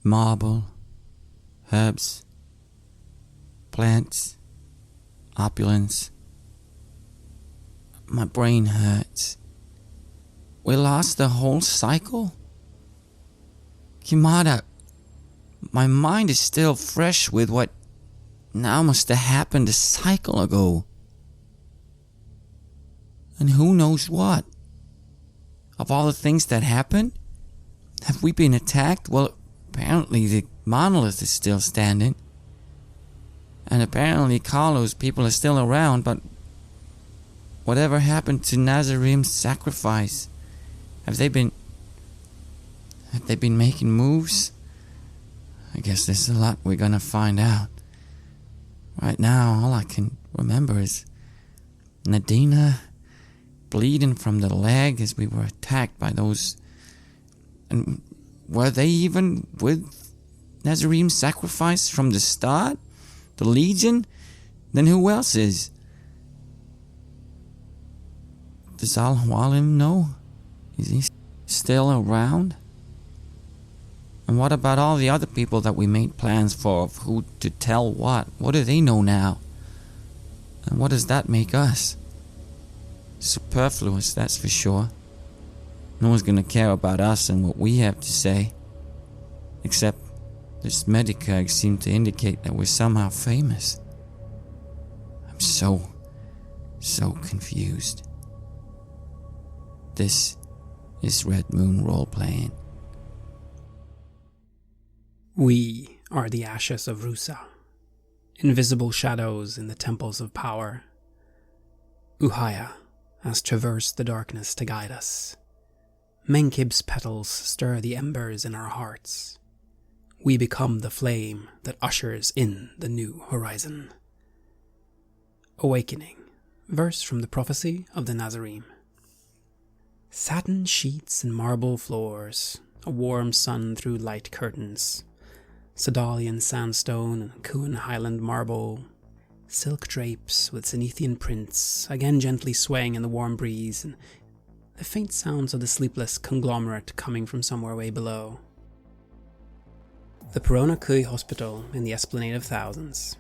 marble, herbs, plants, opulence. My brain hurts. We lost the whole cycle? Kimada, my mind is still fresh with what now must have happened a cycle ago. And who knows what? Of all the things that happened, have we been attacked? Well, apparently the monolith is still standing. And apparently Carlo's people are still around, but whatever happened to Nazarim's sacrifice? Have they been making moves? I guess there's a lot we're gonna find out. Right now, all I can remember is Nadina bleeding from the leg as we were attacked by those. And were they even with Nazarim's sacrifice from the start? The Legion? Then who else is? Does Al-Hwalim know? Is he still around? And what about all the other people that we made plans for, of who to tell what? What do they know now? And what does that make us? Superfluous, that's for sure. No one's gonna care about us and what we have to say. Except this Medicurg seemed to indicate that we're somehow famous. I'm so confused. This is Red Moon role-playing. We are the ashes of Rusa, invisible shadows in the temples of power. Uhaya has traversed the darkness to guide us. Menkib's petals stir the embers in our hearts. We become the flame that ushers in the new horizon. Awakening, verse from the prophecy of the Nazarim. Satin sheets and marble floors, a warm sun through light curtains, Sedalian sandstone and Kuan Highland marble, silk drapes with Zenithian prints, again gently swaying in the warm breeze, and the faint sounds of the sleepless conglomerate coming from somewhere way below. The Perona Kui Hospital in the Esplanade of Thousands.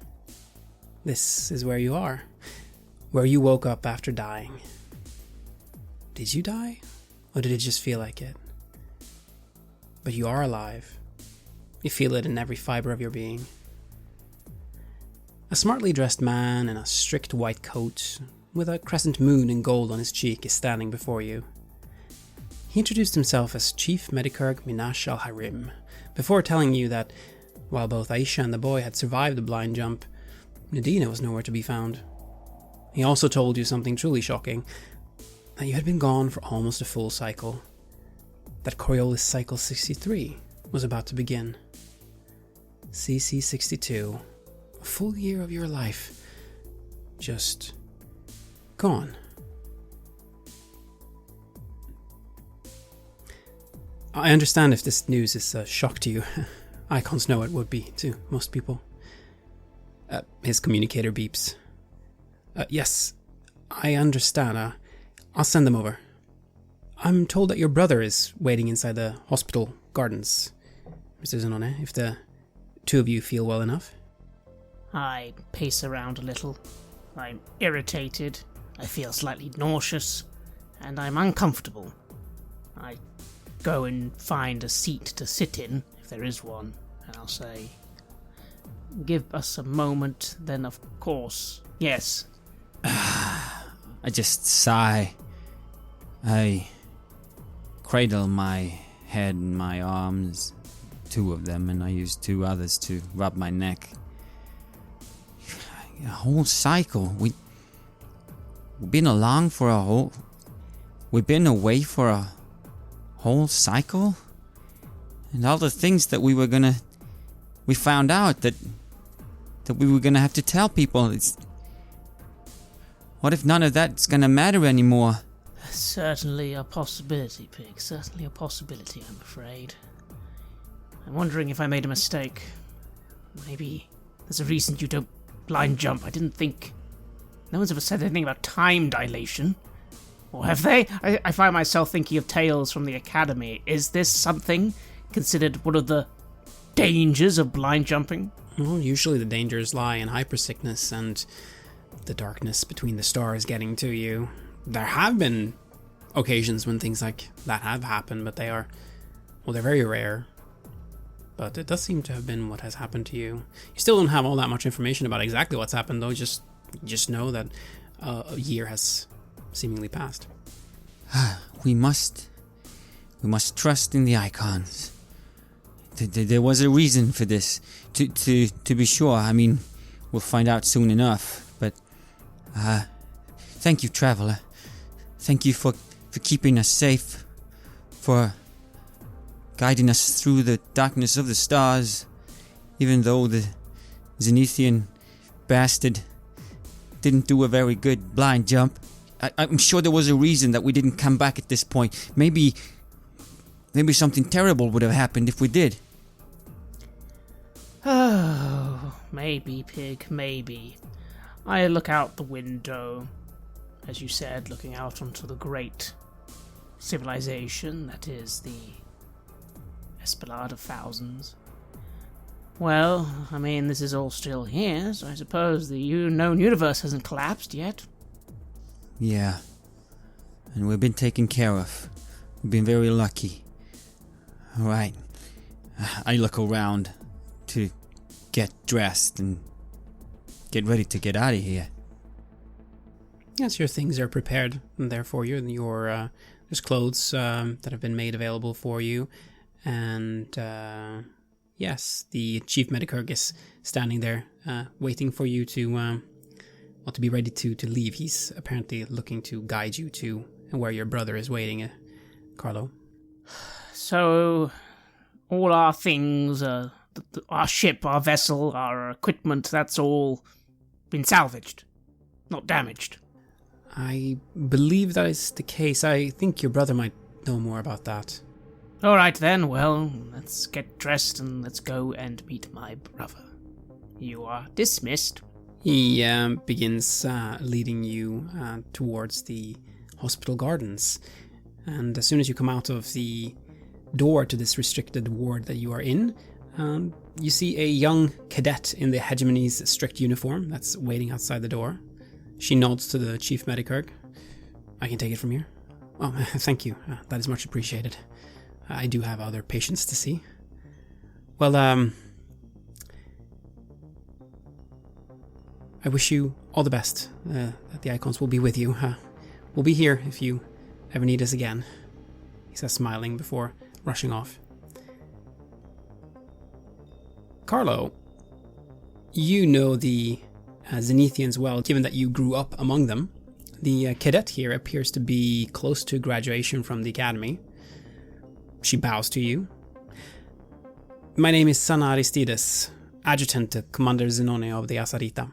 This is where you are, where you woke up after dying. Did you die? Or did it just feel like it? But you are alive. You feel it in every fiber of your being. A smartly dressed man in a strict white coat, with a crescent moon in gold on his cheek, is standing before you. He introduced himself as Chief Medicurg Minash al-Harim, before telling you that, while both Aisha and the boy had survived the blind jump, Nadina was nowhere to be found. He also told you something truly shocking, that you had been gone for almost a full cycle. That Coriolis Cycle 63 was about to begin. CC 62, a full year of your life, just gone. I understand if this news is a shock to you. Icons know it would be to most people. His communicator beeps. Yes, I understand. I'll send them over. I'm told that your brother is waiting inside the hospital gardens, Mr. Zanone, if the two of you feel well enough. I pace around a little. I'm irritated, I feel slightly nauseous, and I'm uncomfortable. I go and find a seat to sit in, if there is one, and I'll say, "Give us a moment, then of course, yes." I just sigh. I cradle my head in my arms, two of them, and I use two others to rub my neck. A whole cycle. We've been along for a whole... We've been away for a whole cycle? And all the things that we were gonna... We found out that we were gonna have to tell people. What if none of that's gonna matter anymore? Certainly a possibility, Pig. Certainly a possibility, I'm afraid. I'm wondering if I made a mistake. Maybe there's a reason you don't blind jump. I didn't think... No one's ever said anything about time dilation. Or have they? I find myself thinking of tales from the Academy. Is this something considered one of the dangers of blind jumping? Well, usually the dangers lie in hypersickness and the darkness between the stars getting to you. There have been occasions when things like that have happened, but they're very rare. But it does seem to have been what has happened to you. You still don't have all that much information about exactly what's happened, though. Just know that a year has seemingly passed. We must trust in the icons. There was a reason for this. To be sure. I mean, we'll find out soon enough. But thank you, traveler. Thank you for keeping us safe, for guiding us through the darkness of the stars, even though the Zenithian bastard didn't do a very good blind jump. I'm sure there was a reason that we didn't come back at this point. Maybe something terrible would have happened if we did. Oh, maybe, Pig, maybe. I look out the window, as you said, looking out onto the great civilization that is the Esplanade of Thousands. Well, I mean, this is all still here, so I suppose the known universe hasn't collapsed yet. Yeah. And we've been taken care of. We've been very lucky. Alright. I look around to get dressed and get ready to get out of here. Yes, your things are prepared there for you. There's clothes that have been made available for you. And yes, the chief medicurg is standing there waiting for you to be ready to leave. He's apparently looking to guide you to where your brother is waiting, Carlo. So, all our things, our ship, our vessel, our equipment, that's all been salvaged, not damaged. I believe that is the case. I think your brother might know more about that. Alright then, well, let's get dressed and let's go and meet my brother. You are dismissed. He begins leading you towards the hospital gardens. And as soon as you come out of the door to this restricted ward that you are in, you see a young cadet in the Hegemony's strict uniform that's waiting outside the door. She nods to the chief medicurg. I can take it from here. Oh, thank you. That is much appreciated. I do have other patients to see. Well, I wish you all the best. That the icons will be with you. We'll be here if you ever need us again. He says, smiling before rushing off. Carlo, you know the Zenithians well, given that you grew up among them. The cadet here appears to be close to graduation from the academy. She bows to you. My name is Sana Aristides, adjutant to Commander Zenone of the Asarita.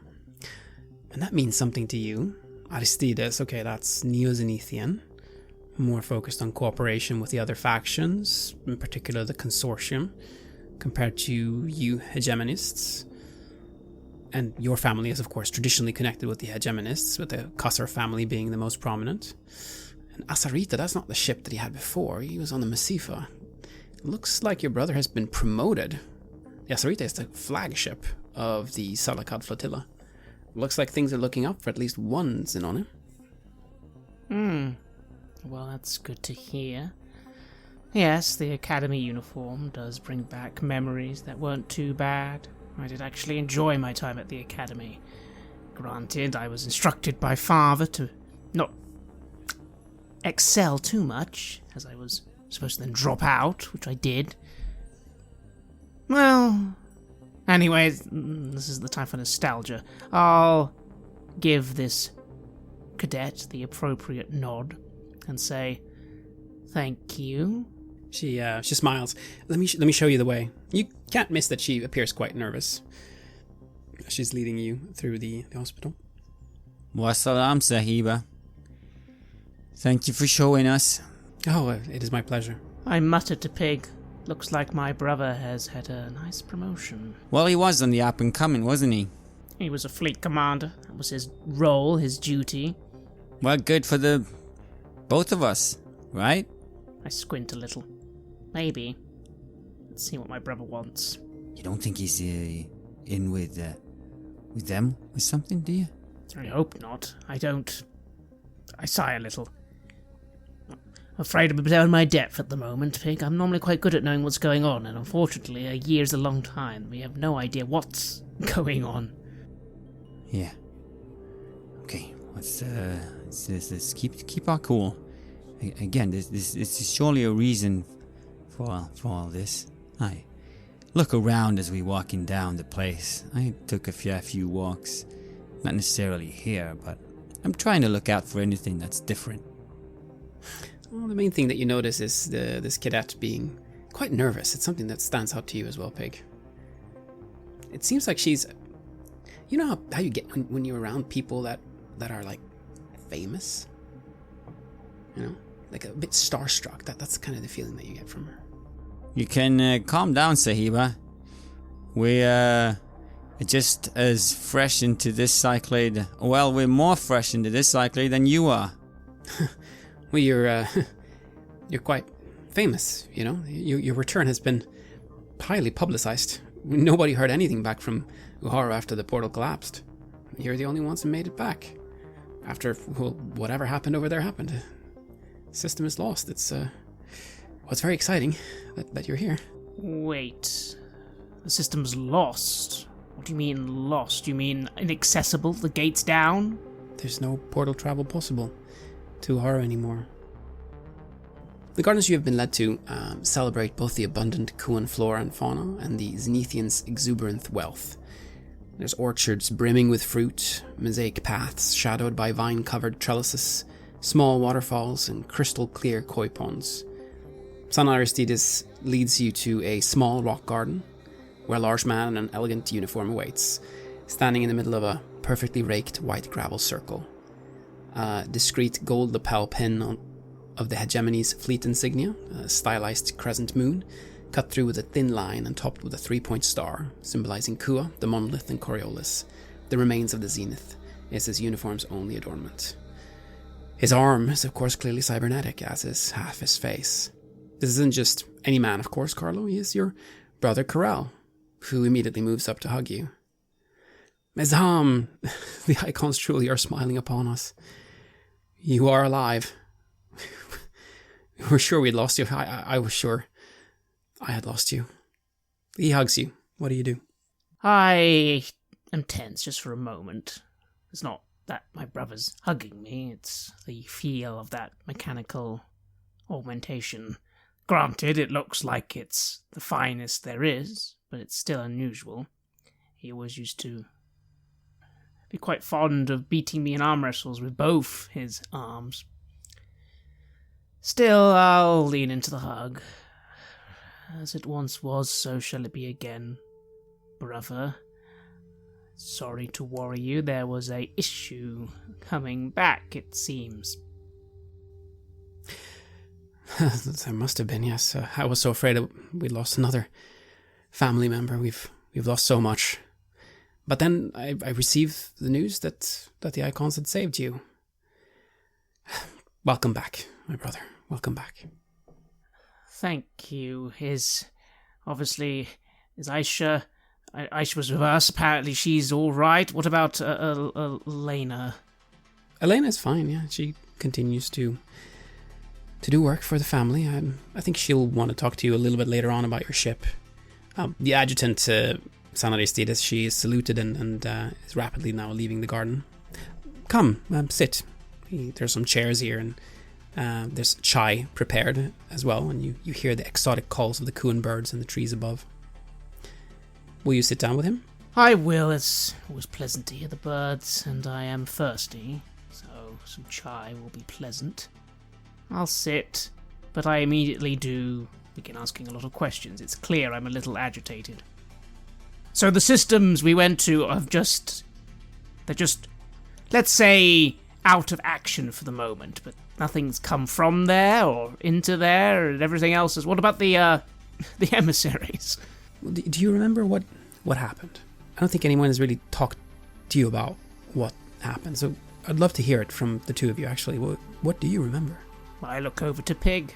And that means something to you. Aristides, okay, that's Neo-Zenithian. More focused on cooperation with the other factions, in particular the Consortium, compared to you Hegemonists. And your family is, of course, traditionally connected with the Hegemonists, with the Kassar family being the most prominent. And Asarita, that's not the ship that he had before. He was on the Masifa. It looks like your brother has been promoted. The Asarita is the flagship of the Salakad flotilla. Looks like things are looking up for at least one Zenone. Well, that's good to hear. Yes, the academy uniform does bring back memories that weren't too bad. I did actually enjoy my time at the academy. Granted, I was instructed by father to not excel too much, as I was supposed to then drop out, which I did. Well, anyway, this is the time for nostalgia. I'll give this cadet the appropriate nod and say, thank you. She smiles. Let me show you the way. You can't miss that she appears quite nervous. She's leading you through the hospital. Wassalam, Sahiba. Thank you for showing us. Oh, it is my pleasure. I muttered to Pig, looks like my brother has had a nice promotion. Well, he was on the up and coming, wasn't he? He was a fleet commander. That was his role, his duty. Well, good for the both of us, right? I squint a little. Maybe. Let's see what my brother wants. You don't think he's in with them or something, do you? I hope not. I sigh a little. I'm afraid I'm beyond my depth at the moment, Pig. I'm normally quite good at knowing what's going on, and unfortunately, a year's a long time. We have no idea what's going on. Yeah. Okay, let's keep our cool. Again, this is surely a reason for all this. I look around as we walking down the place. I took a few walks, not necessarily here, but I'm trying to look out for anything that's different. Well, the main thing that you notice is this cadet being quite nervous. It's something that stands out to you as well, Pig. It seems like she's... You know how you get when you're around people that are, like, famous? You know? Like a bit starstruck. That's kind of the feeling that you get from her. You can calm down, Sahiba. We're just as fresh into this Cyclade. Well, we're more fresh into this Cyclade than you are. Well, you're quite famous, you know? Your return has been highly publicized. Nobody heard anything back from Uhara after the portal collapsed. You're the only ones who made it back. After, well, whatever happened over there happened. The system is lost. It's very exciting that you're here. Wait. The system's lost? What do you mean lost? You mean inaccessible? The gate's down? There's no portal travel possible to Uhara anymore. The gardens you have been led to celebrate both the abundant Kuan flora and fauna and the Zenithians' exuberant wealth. There's orchards brimming with fruit, mosaic paths shadowed by vine-covered trellises, small waterfalls, and crystal-clear koi ponds. Son Aristides leads you to a small rock garden, where a large man in an elegant uniform awaits, standing in the middle of a perfectly raked white gravel circle. A discreet gold lapel pin of the Hegemony's fleet insignia, a stylized crescent moon, cut through with a thin line and topped with a 3-point star, symbolizing Kua, the monolith, and Coriolis, the remains of the zenith, is his uniform's only adornment. His arm is, of course, clearly cybernetic, as is half his face. This isn't just any man, of course, Carlo. He is your brother Corel, who immediately moves up to hug you. Mezham, the icons truly are smiling upon us. You are alive. We were sure we'd lost you. I was sure I had lost you. He hugs you. What do? I am tense just for a moment. It's not that my brother's hugging me, it's the feel of that mechanical augmentation. Granted, it looks like it's the finest there is, but it's still unusual. He always used to be quite fond of beating me in arm wrestles with both his arms. Still, I'll lean into the hug. As it once was, so shall it be again, brother. Sorry to worry you, there was a issue coming back, it seems. There must have been, yes. I was so afraid that we'd lost another family member. We've lost so much. But then I received the news that the icons had saved you. Welcome back, my brother. Welcome back. Thank you. Obviously, is Aisha... Aisha was with us. Apparently she's all right. What about Elena? Elena's fine, yeah. She continues to do work for the family. I think she'll want to talk to you a little bit later on about your ship. The adjutant, San Aristides, she is saluted and is rapidly now leaving the garden. Come, sit. There's some chairs here, and there's chai prepared as well, and you hear the exotic calls of the Kuan birds in the trees above. Will you sit down with him? I will. It's always pleasant to hear the birds, and I am thirsty, so some chai will be pleasant. I'll sit, but I immediately do begin asking a lot of questions. It's clear I'm a little agitated. So the systems we went to they're just, let's say, out of action for the moment, but nothing's come from there or into there, and everything else is... What about the emissaries? Do you remember what happened? I don't think anyone has really talked to you about what happened, so I'd love to hear it from the two of you, actually. What do you remember? I look over to Pig.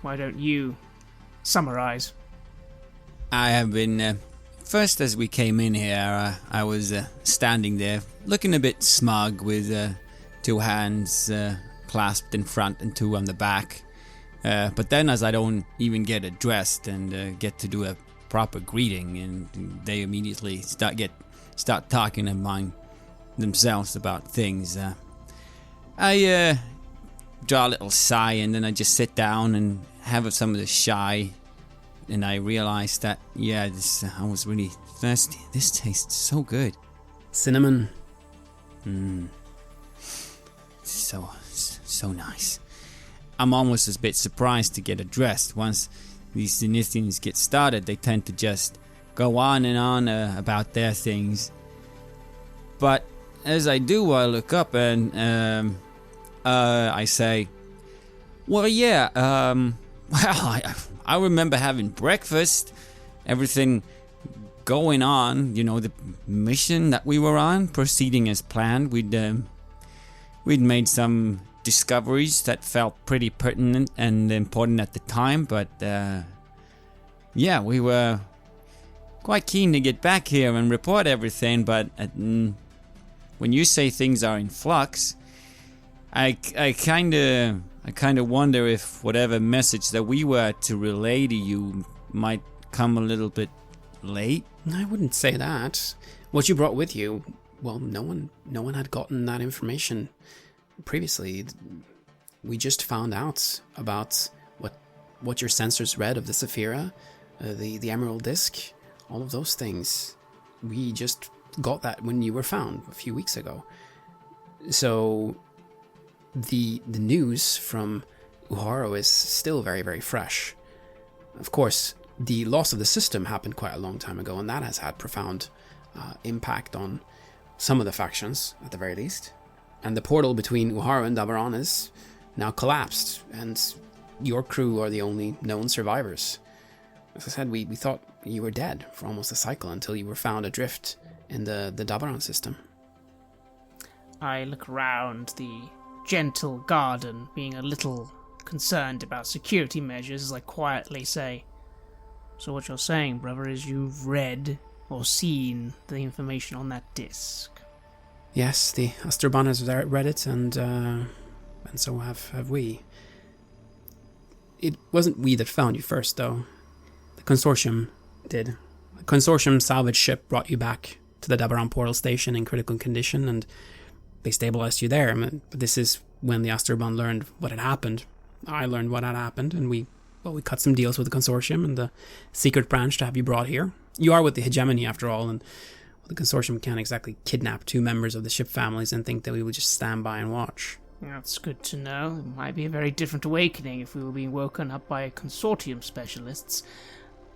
Why don't you summarize? I have been first, as we came in here, I was standing there, looking a bit smug with 2 hands clasped in front and 2 on the back. But then, as I don't even get addressed and get to do a proper greeting, and they immediately start talking among themselves about things, I draw a little sigh, and then I just sit down and have some of the shy. And I realized that, I was really thirsty. This tastes so good. Cinnamon. So nice. I'm almost a bit surprised to get addressed. Once these Zenithians get started, they tend to just go on and on about their things. But as I do, I look up and I say, well, I remember having breakfast, everything going on, the mission that we were on, proceeding as planned. We'd made some discoveries that felt pretty pertinent and important at the time, but we were quite keen to get back here and report everything, but when you say things are in flux, I kind of wonder if whatever message that we were to relay to you might come a little bit late. I wouldn't say that. What you brought with you, well, no one had gotten that information previously. We just found out about what your sensors read of the Saphira, the Emerald Disc, all of those things. We just got that when you were found a few weeks ago. So the news from Uharo is still very, very fresh. Of course, the loss of the system happened quite a long time ago, and that has had profound impact on some of the factions, at the very least. And the portal between Uharo and Dabaran is now collapsed, and your crew are the only known survivors. As I said, we thought you were dead for almost a cycle until you were found adrift in the Dabaran system. I look around the gentle garden, being a little concerned about security measures, as I quietly say, so what you're saying, brother, is you've read or seen the information on that disc? Yes, the Asturban has read it, and so have we. It wasn't we that found you first, though. The Consortium did. The Consortium salvage ship brought you back to the Dabaran portal station in critical condition, and they stabilized you there. But this is when the Asturban learned what had happened. I learned what had happened, and we cut some deals with the Consortium and the secret branch to have you brought here. You are with the Hegemony, after all, and the Consortium can't exactly kidnap 2 members of the ship families and think that we would just stand by and watch. That's good to know. It might be a very different awakening if we were being woken up by Consortium specialists.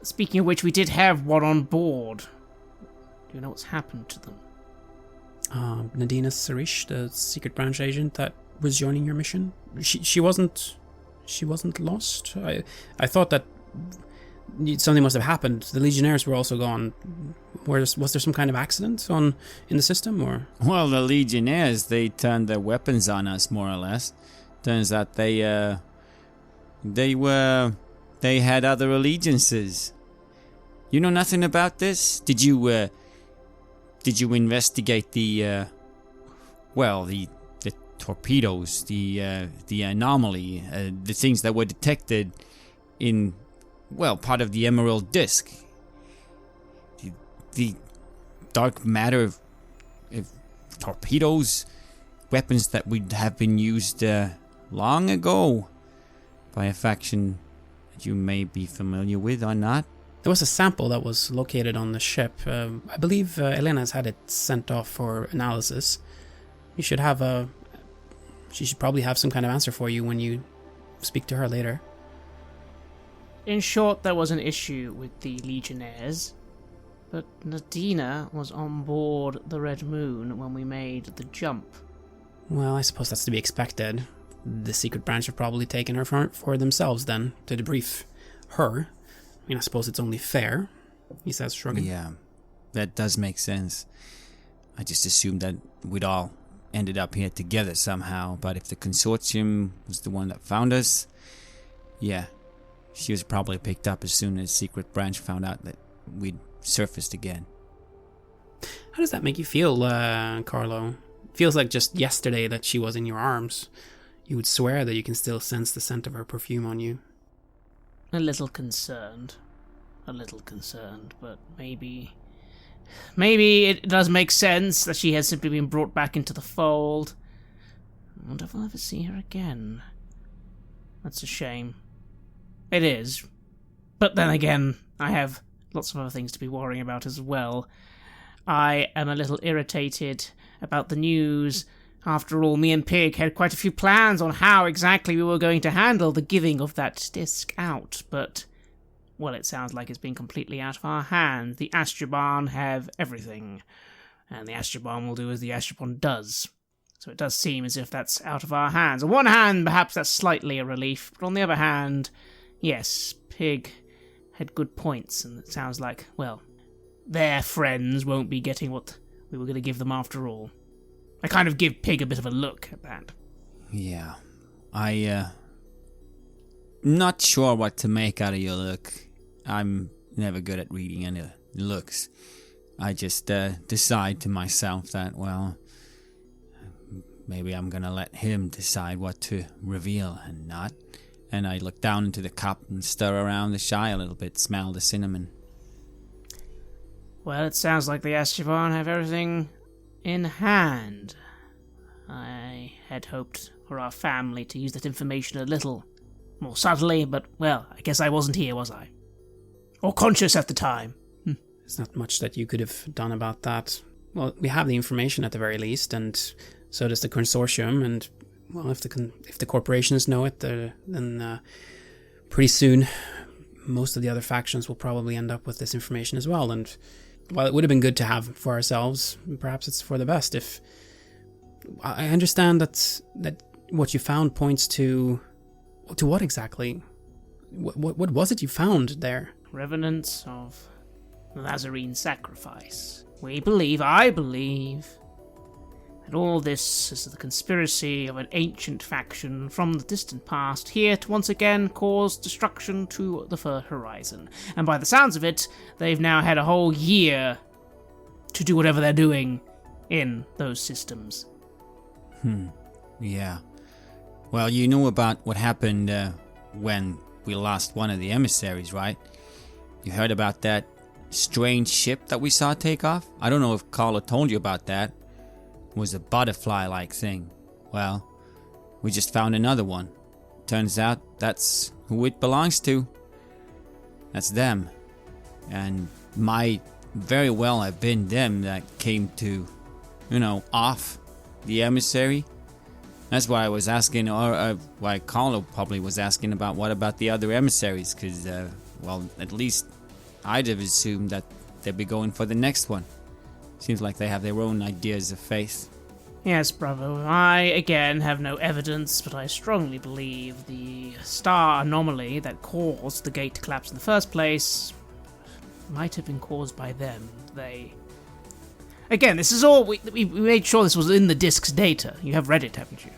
Speaking of which, we did have one on board. Do you know what's happened to them? Nadina Sarish, the secret branch agent that was joining your mission, she wasn't lost. I thought that something must have happened. The Legionnaires were also gone. Was there some kind of accident in the system, or? Well, the Legionnaires, they turned their weapons on us, more or less. Turns out they had other allegiances. You know nothing about this? Did you investigate the torpedoes, the anomaly, the things that were detected in, part of the Emerald Disc? The dark matter of torpedoes, weapons that would have been used long ago by a faction that you may be familiar with or not. There was a sample that was located on the ship. I believe Elena's had it sent off for analysis. She should probably have some kind of answer for you when you speak to her later. In short, there was an issue with the Legionnaires, but Nadina was on board the Red Moon when we made the jump. Well, I suppose that's to be expected. The secret branch have probably taken her for themselves then, to debrief her. I suppose it's only fair, he says, shrugging. Yeah, that does make sense. I just assumed that we'd all ended up here together somehow, but if the Consortium was the one that found us, she was probably picked up as soon as Secret Branch found out that we'd surfaced again. How does that make you feel, Carlo? Feels like just yesterday that she was in your arms. You would swear that you can still sense the scent of her perfume on you. A little concerned, but maybe it does make sense that she has simply been brought back into the fold. I wonder if I'll ever see her again. That's a shame. It is. But then again, I have lots of other things to be worrying about as well. I am a little irritated about the news. After all, me and Pig had quite a few plans on how exactly we were going to handle the giving of that disc out, but, well, it sounds like it's been completely out of our hands. The Astroban have everything, and the Astroban will do as the Astroban does. So it does seem as if that's out of our hands. On one hand, perhaps that's slightly a relief, but on the other hand, yes, Pig had good points, and it sounds like, well, their friends won't be getting what we were going to give them after all. I kind of give Pig a bit of a look at that. Yeah. Not sure what to make out of your look. I'm never good at reading any looks. I just decide to myself that, well, maybe I'm gonna let him decide what to reveal and not. And I look down into the cup and stir around the shy a little bit, smell the cinnamon. Well, it sounds like the Astroban have everything in hand. I had hoped for our family to use that information a little more subtly, but, well, I guess I wasn't here, was I? Or conscious at the time. There's not much that you could have done about that. Well, we have the information at the very least, and so does the consortium, and, well, if the corporations know it, then pretty soon most of the other factions will probably end up with this information as well, and while it would have been good to have for ourselves, perhaps it's for the best. If I understand that what you found points to what exactly? What was it you found there? Revenants of the Nazarene sacrifice. I believe, that all this is the conspiracy of an ancient faction from the distant past, here to once again cause destruction to the Fur Horizon. And by the sounds of it, they've now had a whole year to do whatever they're doing in those systems. Yeah. Well, you know about what happened when we lost one of the emissaries, right? You heard about that strange ship that we saw take off? I don't know if Carla told you about that. It was a butterfly-like thing. Well, we just found another one. Turns out that's who it belongs to. That's them. And might very well have been them that came to, off the emissary. That's why I was asking, or why Carlo probably was asking about what about the other emissaries, because, well, at least I'd have assumed that they'd be going for the next one. Seems like they have their own ideas of faith. Yes, bravo. I, again, have no evidence, but I strongly believe the star anomaly that caused the gate to collapse in the first place might have been caused by them. Again, this is all... We made sure this was in the disk's data. You have read it, haven't you?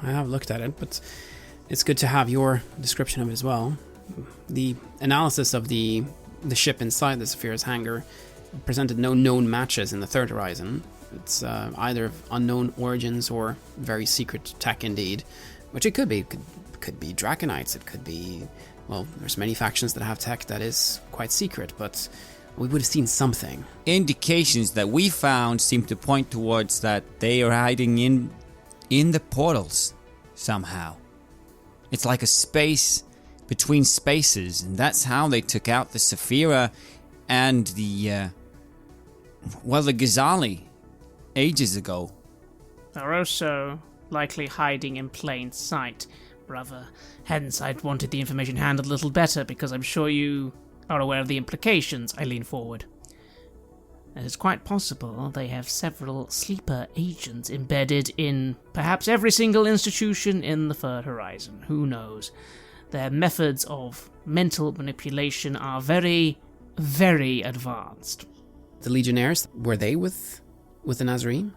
I have looked at it, but it's good to have your description of it as well. The analysis of the ship inside the Saphira's hangar presented no known matches in the Third Horizon. It's either of unknown origins or very secret tech indeed, which it could be. It could be Draconites, it could be... Well, there's many factions that have tech that is quite secret, but we would have seen something. Indications that we found seem to point towards that they are hiding in the portals somehow. It's like a space between spaces, and that's how they took out the Saphira and the Ghazali ages ago. They're also likely hiding in plain sight, brother. Hence, I'd wanted the information handled a little better, because I'm sure you are aware of the implications. I lean forward. It is quite possible they have several sleeper agents embedded in perhaps every single institution in the Third Horizon. Who knows? Their methods of mental manipulation are very, very advanced. The Legionnaires, were they with the Nazarene?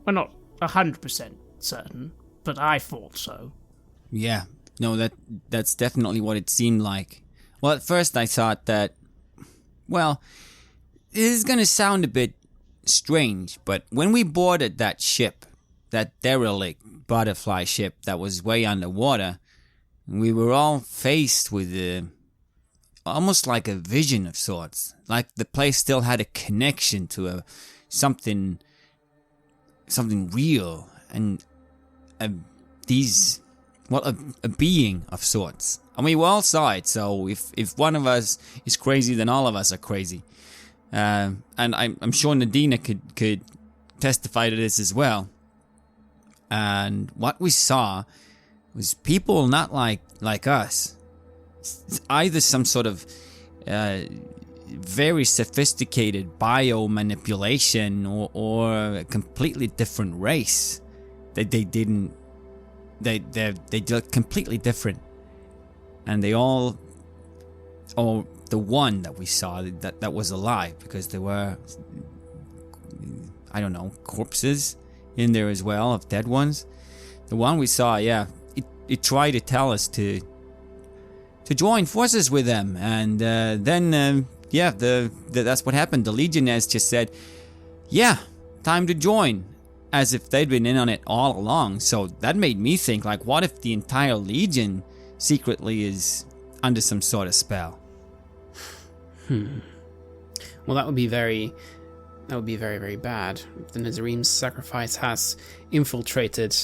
We're not 100% certain, but I thought so. Yeah, no, that's definitely what it seemed like. Well, at first I thought that Well, this is going to sound a bit strange, but when we boarded that ship, that derelict butterfly ship that was way underwater, we were all faced with almost like a vision of sorts. Like the place still had a connection to something real, and a being of sorts. And we all saw it, so if one of us is crazy, then all of us are crazy. And I'm sure Nadina could testify to this as well. And what we saw was people not like us. It's either some sort of very sophisticated bio-manipulation or a completely different race. They're completely different. And they all, or the one that we saw that was alive, because there were, I don't know, corpses in there as well of dead ones. The one we saw, it tried to tell us to join forces with them, and then that's what happened. The Legionnaires just said, time to join, as if they'd been in on it all along. So that made me think, like, what if the entire Legion secretly is under some sort of spell? Well, that would be very, very bad. If the Nazarene's sacrifice has infiltrated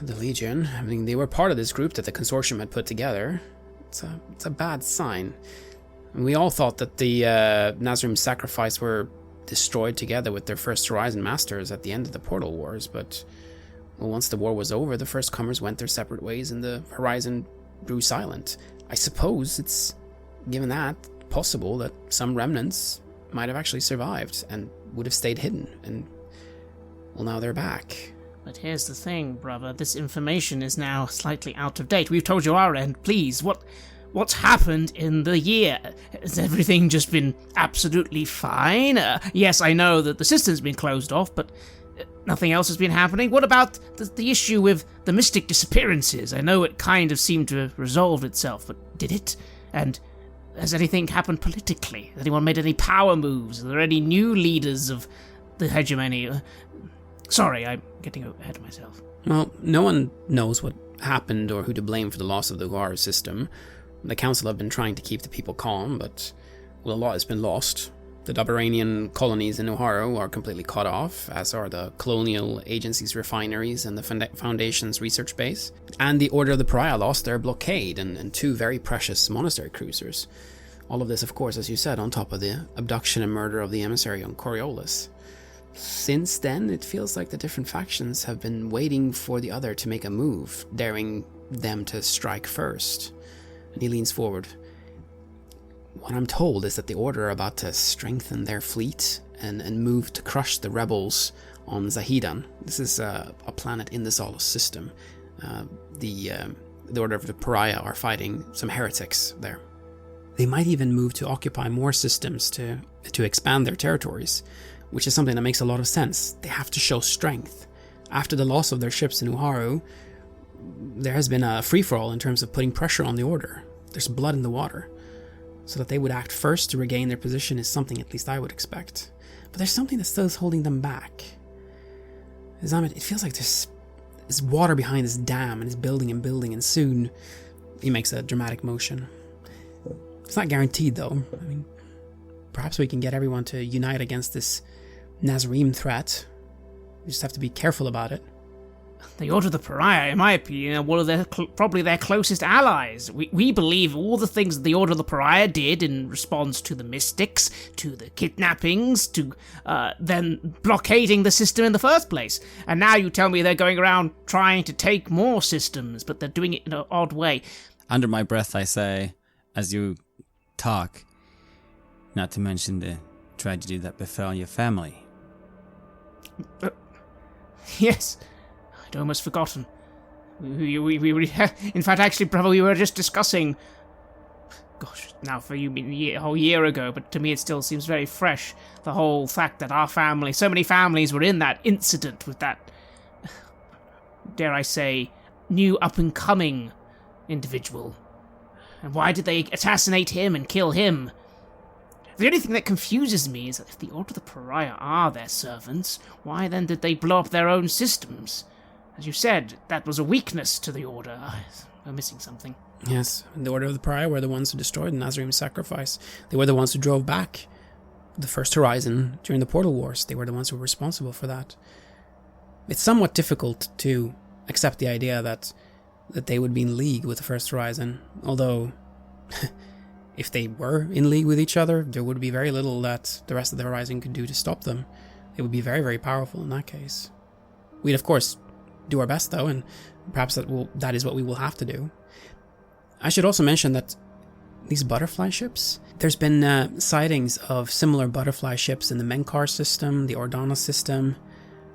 the Legion. I mean, they were part of this group that the consortium had put together. It's a bad sign. And we all thought that the Nazarene's sacrifice were destroyed together with their First Horizon Masters at the end of the Portal Wars, but once the war was over, the first comers went their separate ways and the Horizon grew silent. I suppose it's, given that, possible that some remnants might have actually survived and would have stayed hidden, and well, now they're back. But here's the thing, brother. This information is now slightly out of date. We've told you our end. Please, what's happened in the year? Has everything just been absolutely fine? Yes, I know that the system's been closed off, but nothing else has been happening. What about the issue with the mystic disappearances? I know it kind of seemed to have resolved itself, but did it? And has anything happened politically? Has anyone made any power moves? Are there any new leaders of the Hegemony? Sorry, I'm getting ahead of myself. Well, no one knows what happened or who to blame for the loss of the Guar system. The Council have been trying to keep the people calm, but well, a lot has been lost. The Duberanian colonies in Uharu are completely cut off, as are the Colonial Agency's refineries and the Foundation's research base. And the Order of the Pariah lost their blockade and two very precious monastery cruisers. All of this, of course, as you said, on top of the abduction and murder of the emissary on Coriolis. Since then, it feels like the different factions have been waiting for the other to make a move, daring them to strike first. And he leans forward. What I'm told is that the Order are about to strengthen their fleet and move to crush the rebels on Zahidan. This is a planet in the Solus system. The Order of the Pariah are fighting some heretics there. They might even move to occupy more systems to expand their territories, which is something that makes a lot of sense. They have to show strength. After the loss of their ships in Uharu, there has been a free-for-all in terms of putting pressure on the Order. There's blood in the water. So that they would act first to regain their position is something at least I would expect. But there's something that still is holding them back. Zamet, it feels like there's water behind this dam, and it's building and building, and soon he makes a dramatic motion. It's not guaranteed, though. I mean, perhaps we can get everyone to unite against this Nazarene threat. We just have to be careful about it. The Order of the Pariah, in my opinion, are one of probably their closest allies. We believe all the things that the Order of the Pariah did in response to the Mystics, to the kidnappings, to then blockading the system in the first place. And now you tell me they're going around trying to take more systems, but they're doing it in an odd way. Under my breath, I say, as you talk, not to mention the tragedy that befell your family. Yes. I'd almost forgotten. We in fact, actually, brother, we were just discussing... Gosh, now for you, a whole year ago, but to me it still seems very fresh. The whole fact that our family, so many families were in that incident with that, dare I say, new up-and-coming individual. And why did they assassinate him and kill him? The only thing that confuses me is that if the Order of the Pariah are their servants, why then did they blow up their own systems? As you said, that was a weakness to the Order. We're missing something. Yes, the Order of the Pariah were the ones who destroyed the Nazarim sacrifice. They were the ones who drove back the First Horizon during the Portal Wars. They were the ones who were responsible for that. It's somewhat difficult to accept the idea that they would be in league with the First Horizon, although if they were in league with each other, there would be very little that the rest of the Horizon could do to stop them. They would be very, very powerful in that case. We'd, of course, do our best, though, and perhaps that is what we will have to do. I should also mention that these butterfly ships, there's been sightings of similar butterfly ships in the Menkar system, the Ordana system,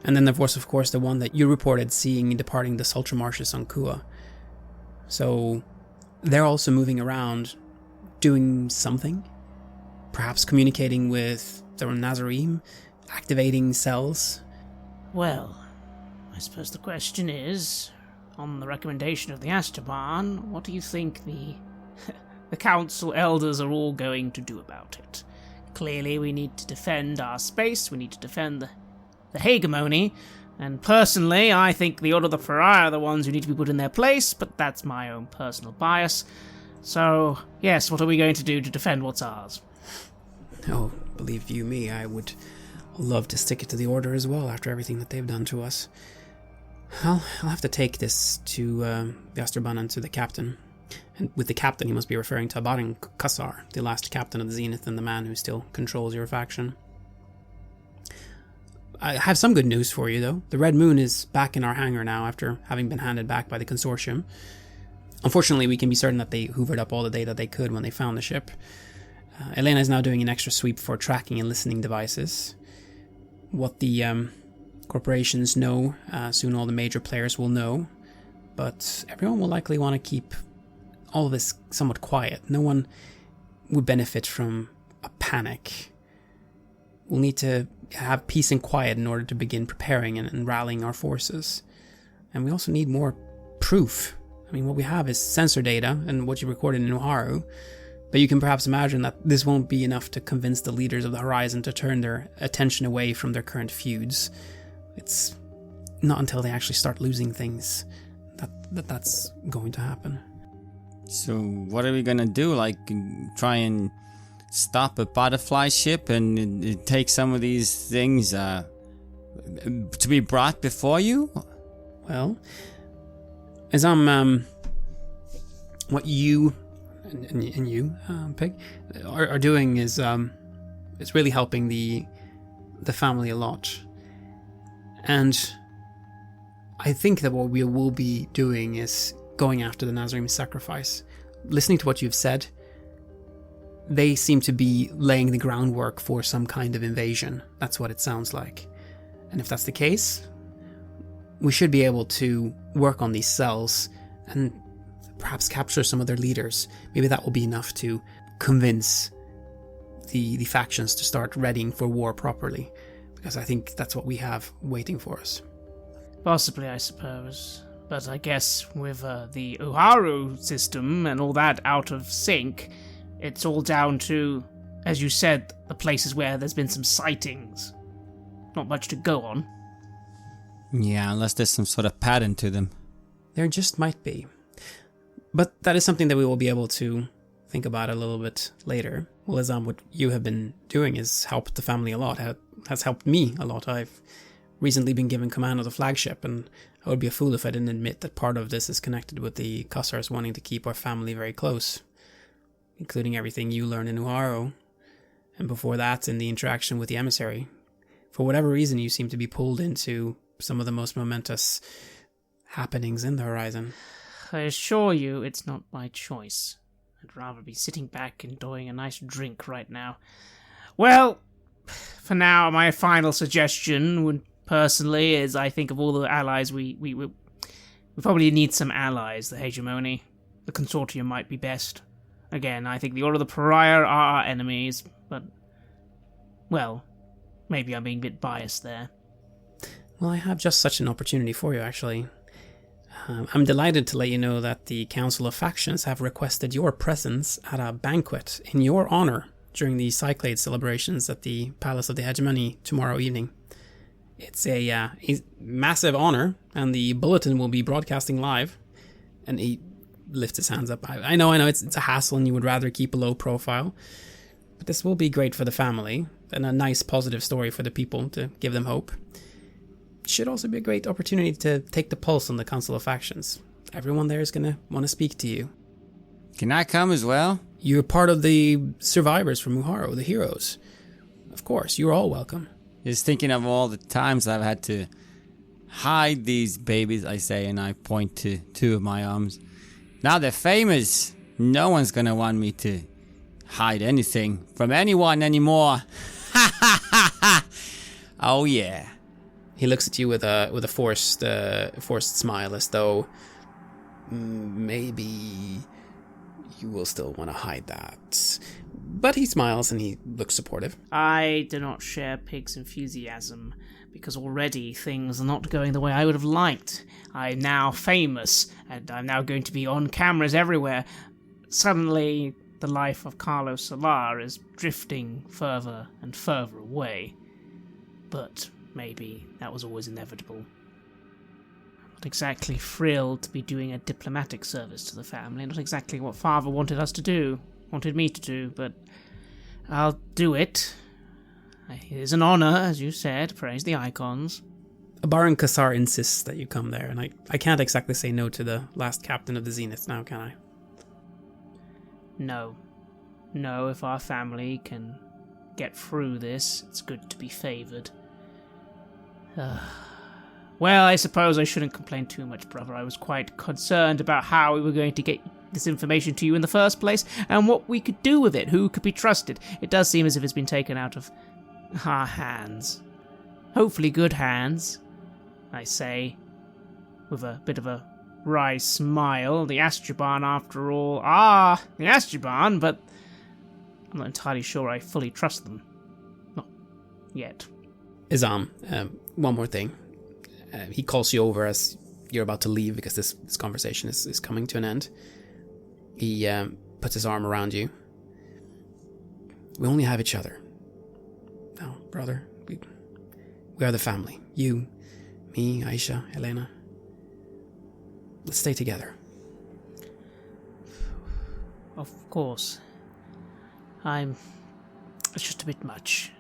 and then there was, of course, the one that you reported seeing departing the Sultra Marshes on Kua. So they're also moving around, doing something, perhaps communicating with the Nazarim, activating cells. Well, I suppose the question is, on the recommendation of the Ashtaban, what do you think the council elders are all going to do about it? Clearly we need to defend our space, we need to defend the hegemony, and personally I think the Order of the Pariah are the ones who need to be put in their place, but that's my own personal bias. So, yes, what are we going to do to defend what's ours? Oh, believe you me, I would love to stick it to the Order as well after everything that they've done to us. I'll have to take this to the Ashtaban and to the captain. And with the captain, he must be referring to Abarin Kassar, the last captain of the Zenith and the man who still controls your faction. I have some good news for you, though. The Red Moon is back in our hangar now after having been handed back by the Consortium. Unfortunately, we can be certain that they hoovered up all the data they could when they found the ship. Elena is now doing an extra sweep for tracking and listening devices. What the corporations know, soon all the major players will know, but everyone will likely want to keep all of this somewhat quiet. No one would benefit from a panic. We'll need to have peace and quiet in order to begin preparing and rallying our forces. And we also need more proof. I mean, what we have is sensor data and what you recorded in Uharu, but you can perhaps imagine that this won't be enough to convince the leaders of the Horizon to turn their attention away from their current feuds. It's not until they actually start losing things that's going to happen. So what are we gonna do? Like, try and stop a butterfly ship and take some of these things to be brought before you? Well, as I'm what you and you, Pig, are doing is it's really helping the family a lot. And I think that what we will be doing is going after the Nazarim sacrifice. Listening to what you've said, they seem to be laying the groundwork for some kind of invasion. That's what it sounds like. And if that's the case, we should be able to work on these cells and perhaps capture some of their leaders. Maybe that will be enough to convince the factions to start readying for war properly. Because I think that's what we have waiting for us. Possibly, I suppose. But I guess with the Uharu system and all that out of sync, it's all down to, as you said, the places where there's been some sightings. Not much to go on. Yeah, unless there's some sort of pattern to them. There just might be. But that is something that we will be able to think about a little bit later. Well, Azam, what you have been doing has helped the family a lot. Has helped me a lot. I've recently been given command of the flagship, and I would be a fool if I didn't admit that part of this is connected with the Kassars wanting to keep our family very close, including everything you learned in Uharu, and before that in the interaction with the emissary. For whatever reason, you seem to be pulled into some of the most momentous happenings in the Horizon. I assure you it's not my choice. I'd rather be sitting back enjoying a nice drink right now. Well, for now, my final suggestion would personally is I think of all the allies we probably need some allies. The Hegemony, the Consortium might be best. Again, I think the Order of the Pariah are our enemies, but, well, maybe I'm being a bit biased there. Well, I have just such an opportunity for you, actually. I'm delighted to let you know that the Council of Factions have requested your presence at a banquet in your honor during the Cyclade celebrations at the Palace of the Hegemony tomorrow evening. It's a massive honor, and the bulletin will be broadcasting live. And he lifts his hands up. I know, it's a hassle and you would rather keep a low profile, but this will be great for the family and a nice positive story for the people to give them hope. It should also be a great opportunity to take the pulse on the Council of Factions. Everyone there is going to want to speak to you. Can I come as well? You're part of the survivors from Muharo, the heroes. Of course, you're all welcome. Just thinking of all the times I've had to hide these babies, I say, and I point to two of my arms. Now they're famous. No one's gonna want me to hide anything from anyone anymore. Ha ha ha ha! Oh yeah. He looks at you with a forced smile, as though maybe you will still want to hide that. But he smiles and he looks supportive. I do not share Pig's enthusiasm, because already things are not going the way I would have liked. I'm now famous, and I'm now going to be on cameras everywhere. Suddenly, the life of Carlos Solar is drifting further and further away. But maybe that was always inevitable. I'm not exactly thrilled to be doing a diplomatic service to the family, not exactly what Father wanted me to do, but I'll do it. It is an honor, as you said, praise the icons. Baron Kassar insists that you come there, and I can't exactly say no to the last captain of the Zenith now, can I? No. No, if our family can get through this, it's good to be favoured. Well, I suppose I shouldn't complain too much, brother. I was quite concerned about how we were going to get this information to you in the first place, and what we could do with it, who could be trusted. It does seem as if it's been taken out of our hands. Hopefully good hands, I say, with a bit of a wry smile. The Astraban, after all, are the Astraban, but I'm not entirely sure I fully trust them. Not yet. Izam, one more thing. He calls you over as you're about to leave, because this conversation is coming to an end. He puts his arm around you. We only have each other. Now, brother, we are the family. You, me, Aisha, Elena. Let's stay together. Of course. It's just a bit much.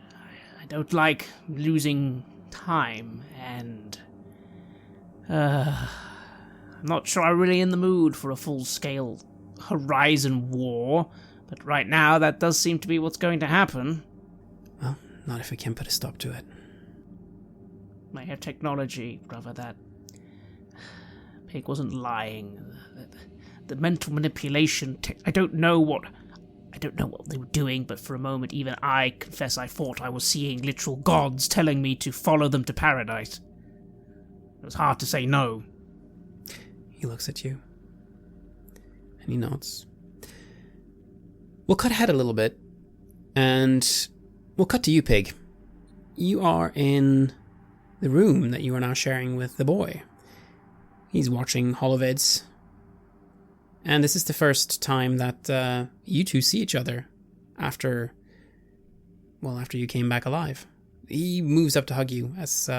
I don't like losing time, and I'm not sure I'm really in the mood for a full-scale Horizon war, but right now that does seem to be what's going to happen. Well, not if we can put a stop to it. I have technology, brother, that Pig wasn't lying. The mental manipulation, I don't know what they were doing, but for a moment even I confess I thought I was seeing literal gods telling me to follow them to paradise. It was hard to say no. He looks at you, and he nods. We'll cut ahead a little bit, and we'll cut to you, Pig. You are in the room that you are now sharing with the boy. He's watching Holovids, and this is the first time that you two see each other after you came back alive. He moves up to hug you as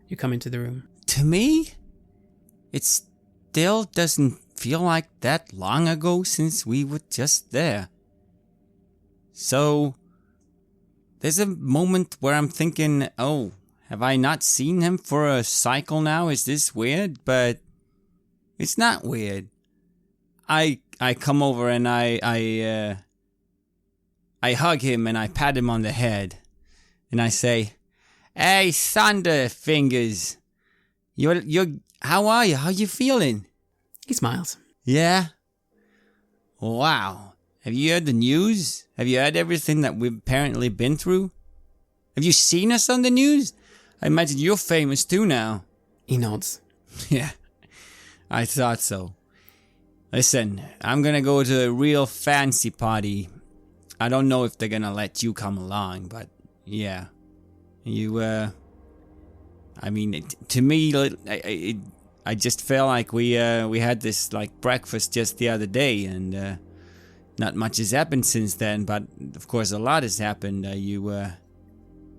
you come into the room. To me, it still doesn't feel like that long ago since we were just there. So, there's a moment where I'm thinking, oh, have I not seen him for a cycle now? Is this weird? But it's not weird. I come over and I hug him and I pat him on the head. And I say, "Hey, Thunderfingers. How are you? How you feeling?" He smiles. Yeah? Wow. Have you heard the news? Have you heard everything that we've apparently been through? Have you seen us on the news? I imagine you're famous too now. He nods. Yeah, I thought so. Listen, I'm gonna go to a real fancy party. I don't know if they're gonna let you come along, but yeah. To me, I just felt like we had this like breakfast just the other day, and not much has happened since then, but of course a lot has happened. Are you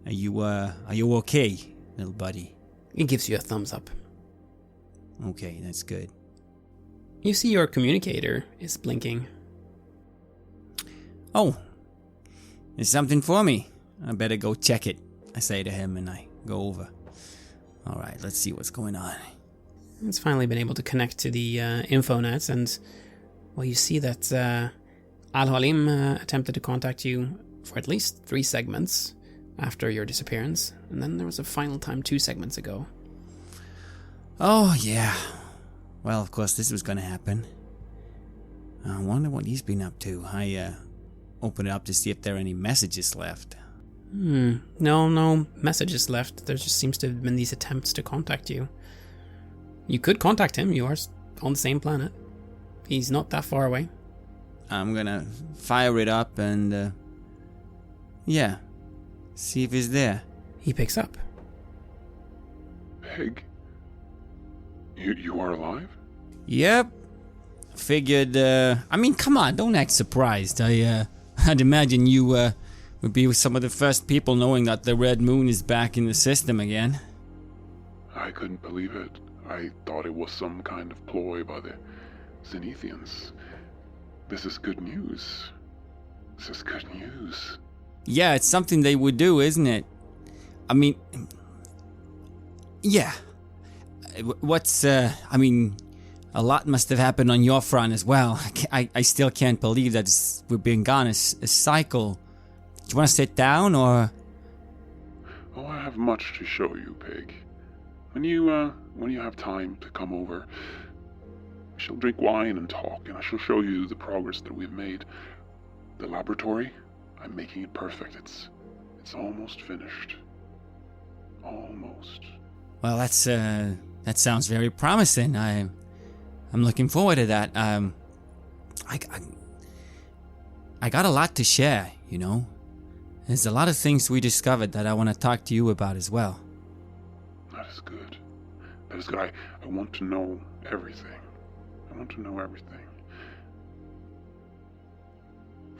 okay, little buddy? He gives you a thumbs up. Okay, that's good. You see your communicator is blinking. Oh, there's something for me. I better go check it, I say to him, and I go over. Alright, let's see what's going on. It's finally been able to connect to the infonet, and well, you see that Al-Halim attempted to contact you for at least 3 segments after your disappearance, and then there was a final time 2 segments ago. Oh, yeah. Well, of course, this was going to happen. I wonder what he's been up to. I open it up to see if there are any messages left. No messages left. There just seems to have been these attempts to contact you. You could contact him. You are on the same planet. He's not that far away. I'm gonna fire it up and, see if he's there. He picks up. Peg? You are alive? Yep. Figured, come on, don't act surprised. I'd imagine you, would be some of the first people knowing that the Red Moon is back in the system again. I couldn't believe it. I thought it was some kind of ploy by the Zenithians. This is good news. This is good news. Yeah, it's something they would do, isn't it? I mean, yeah. A lot must have happened on your front as well. I still can't believe that we've been gone a cycle. Do you want to sit down, or? Oh, I have much to show you, Pig. When you have time to come over, we shall drink wine and talk, and I shall show you the progress that we've made. The laboratory, I'm making it perfect. It's almost finished. Almost. Well, that sounds very promising. I'm looking forward to that. I got a lot to share, you know. There's a lot of things we discovered that I want to talk to you about as well. That is good. That is good. I want to know everything. I want to know everything.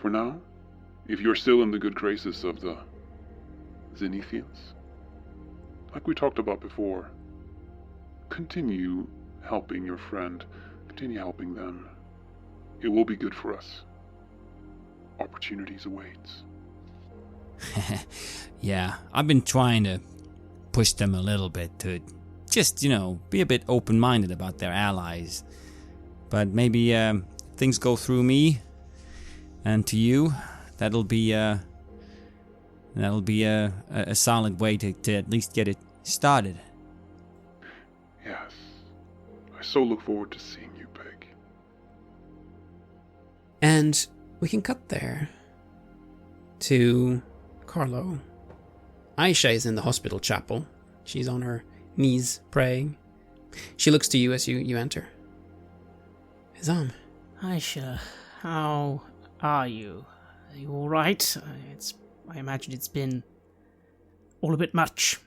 For now, if you're still in the good graces of the Zenithians, like we talked about before, continue helping your friend. Continue helping them. It will be good for us. Opportunities awaits. Yeah, I've been trying to push them a little bit to just, be a bit open-minded about their allies. But maybe things go through me and to you, that'll be a solid way to at least get it started. Yes. I so look forward to seeing you, Peg. And we can cut there to Carlo. Aisha is in the hospital chapel. She's on her knees praying. She looks to you as you enter. Hizam. Aisha, how are you? Are you alright? I imagine it's been all a bit much.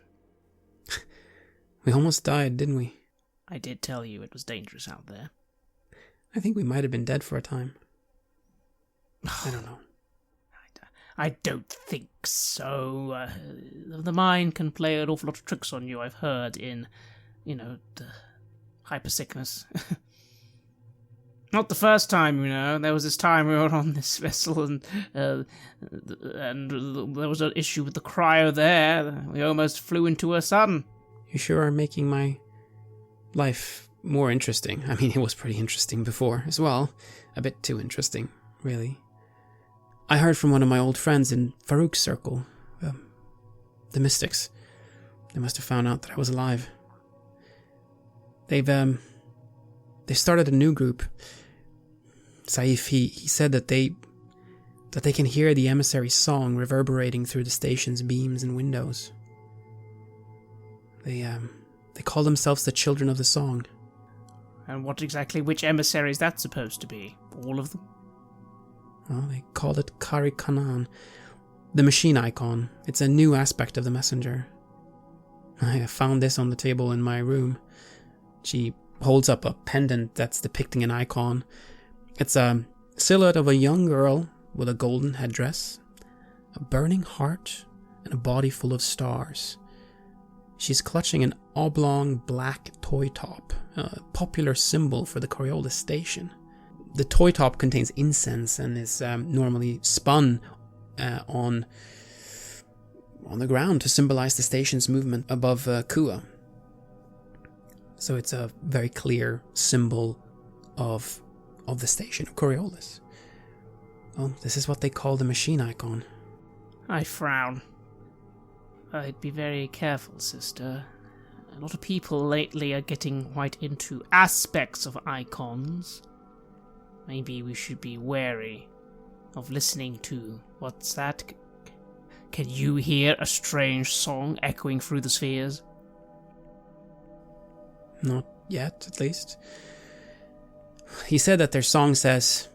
We almost died, didn't we? I did tell you it was dangerous out there. I think we might have been dead for a time. I don't know. I don't think so. The mind can play an awful lot of tricks on you, I've heard, in, the hypersickness. Not the first time, There was this time we were on this vessel and there was an issue with the cryo there. We almost flew into her sun. You sure are making my life more interesting. I mean, it was pretty interesting before as well. A bit too interesting, really. I heard from one of my old friends in Farouk's circle, the Mystics. They must have found out that I was alive. They started a new group. Saif, he said that they can hear the emissary's song reverberating through the station's beams and windows. They call themselves the Children of the Song. And which emissary is that supposed to be? All of them? Well, they called it Kari Kanan, the machine icon. It's a new aspect of the messenger. I found this on the table in my room. She holds up a pendant that's depicting an icon. It's a silhouette of a young girl with a golden headdress, a burning heart, and a body full of stars. She's clutching an oblong black toy top, a popular symbol for the Coriolis station. The toy top contains incense and is normally spun on the ground to symbolize the station's movement above Kua. So it's a very clear symbol of the station of Coriolis. Well, this is what they call the machine icon. I frown. I'd be very careful, sister. A lot of people lately are getting quite into aspects of icons. Maybe we should be wary of listening to... What's that? Can you hear a strange song echoing through the spheres? Not yet, at least. He said that their song says,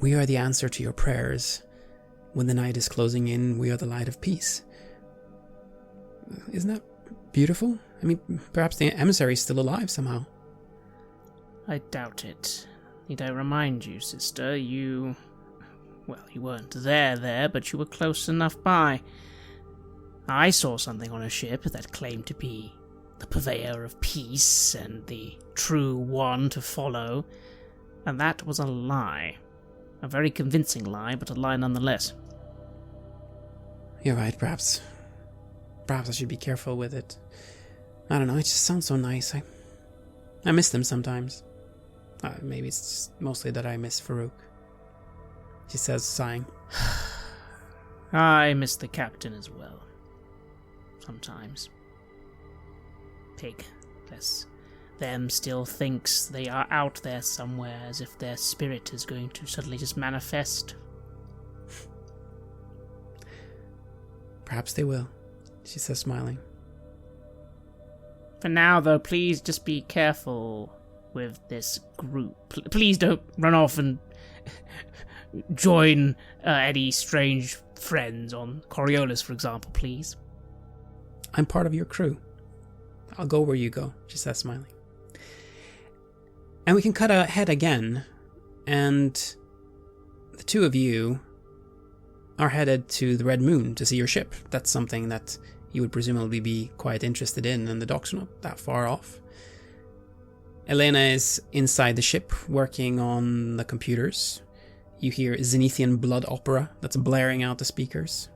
"We are the answer to your prayers. When the night is closing in, we are the light of peace." Isn't that beautiful? I mean, perhaps the emissary is still alive somehow. I doubt it. Need I remind you, sister, you weren't there, but you were close enough by. I saw something on a ship that claimed to be the purveyor of peace and the true one to follow, and that was a lie. A very convincing lie, but a lie nonetheless. You're right, perhaps I should be careful with it. I don't know, it just sounds so nice. I miss them sometimes. Maybe it's just mostly that I miss Farouk. She says, sighing. I miss the captain as well. Sometimes. Pig, bless them, still thinks they are out there somewhere, as if their spirit is going to suddenly just manifest. Perhaps they will, she says, smiling. For now, though, please just be careful with this group. Please don't run off and join any strange friends on Coriolis, for example, please. I'm part of your crew. I'll go where you go, she says, smiling. And we can cut ahead again, and the two of you are headed to the Red Moon to see your ship. That's something that you would presumably be quite interested in, and the docks are not that far off. Elena is inside the ship, working on the computers. You hear Zenithian blood opera that's blaring out the speakers.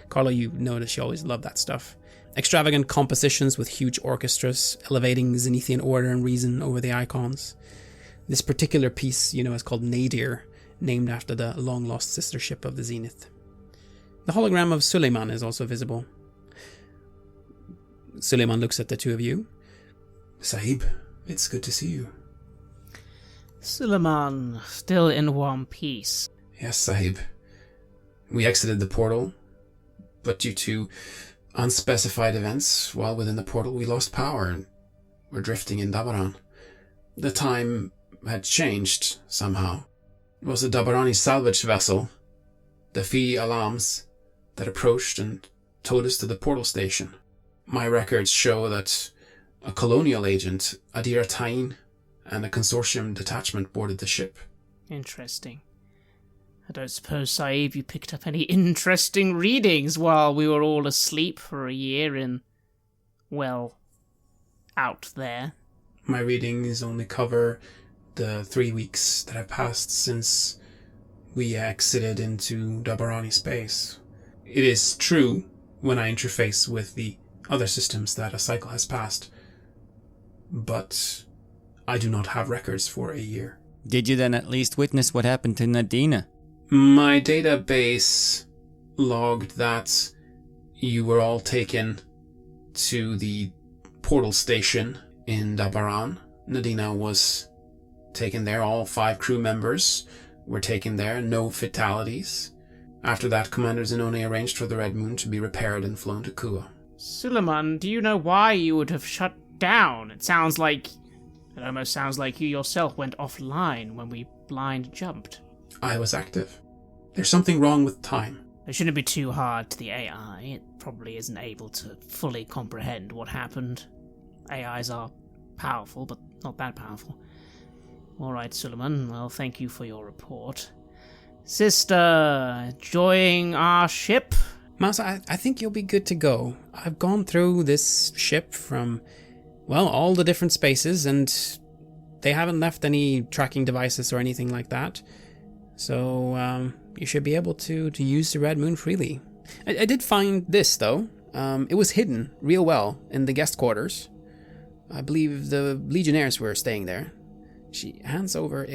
Carlo, you notice she always loved that stuff. Extravagant compositions with huge orchestras, elevating Zenithian order and reason over the icons. This particular piece, is called Nadir, named after the long-lost sister ship of the Zenith. The hologram of Suleiman is also visible. Suleiman looks at the two of you. Sahib, it's good to see you. Suleiman, still in one piece. Yes, Sahib. We exited the portal, but due to unspecified events, while within the portal we lost power and were drifting in Dabaran. The time had changed somehow. It was a Dabarani salvage vessel, the Fi Alams, that approached and towed us to the portal station. My records show that a colonial agent, Adira Tain, and a consortium detachment boarded the ship. Interesting. I don't suppose, Sahib, you picked up any interesting readings while we were all asleep for a year in, out there. My readings only cover the 3 weeks that have passed since we exited into Dabarani space. It is true when I interface with the other systems that a cycle has passed, but I do not have records for a year. Did you then at least witness what happened to Nadina? My database logged that you were all taken to the portal station in Dabaran. Nadina was taken there. All 5 crew members were taken there. No fatalities. After that, Commander Zenone arranged for the Red Moon to be repaired and flown to Kua. Suleiman, do you know why you would have shut down? It almost sounds like you yourself went offline when we blind jumped. I was active. There's something wrong with time. It shouldn't be too hard to the AI. It probably isn't able to fully comprehend what happened. AIs are powerful, but not that powerful. Alright, Suleiman. Well, thank you for your report. Sister, enjoying our ship? Mouse, I think you'll be good to go. I've gone through this ship from, well, all the different spaces, and they haven't left any tracking devices or anything like that. So, you should be able to use the Red Moon freely. I did find this, though. It was hidden real well in the guest quarters. I believe the Legionnaires were staying there. She hands over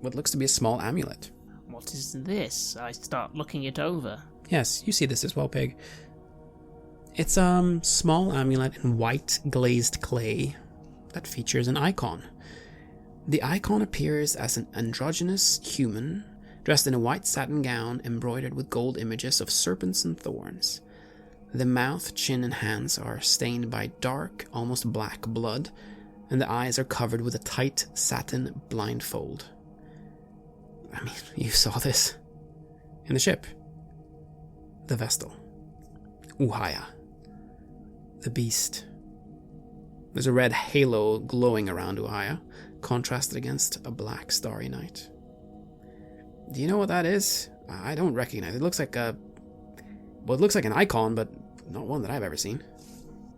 what looks to be a small amulet. What is this? I start looking it over. Yes, you see this as well, Pig. It's a small amulet in white glazed clay that features an icon. The icon appears as an androgynous human dressed in a white satin gown embroidered with gold images of serpents and thorns. The mouth, chin, and hands are stained by dark, almost black blood, and the eyes are covered with a tight satin blindfold. I mean, you saw this in the ship. The Vestal. Uhaya. The beast. There's a red halo glowing around Uhaya, contrasted against a black starry night. Do you know what that is? I don't recognize it. It looks like it looks like an icon, but not one that I've ever seen.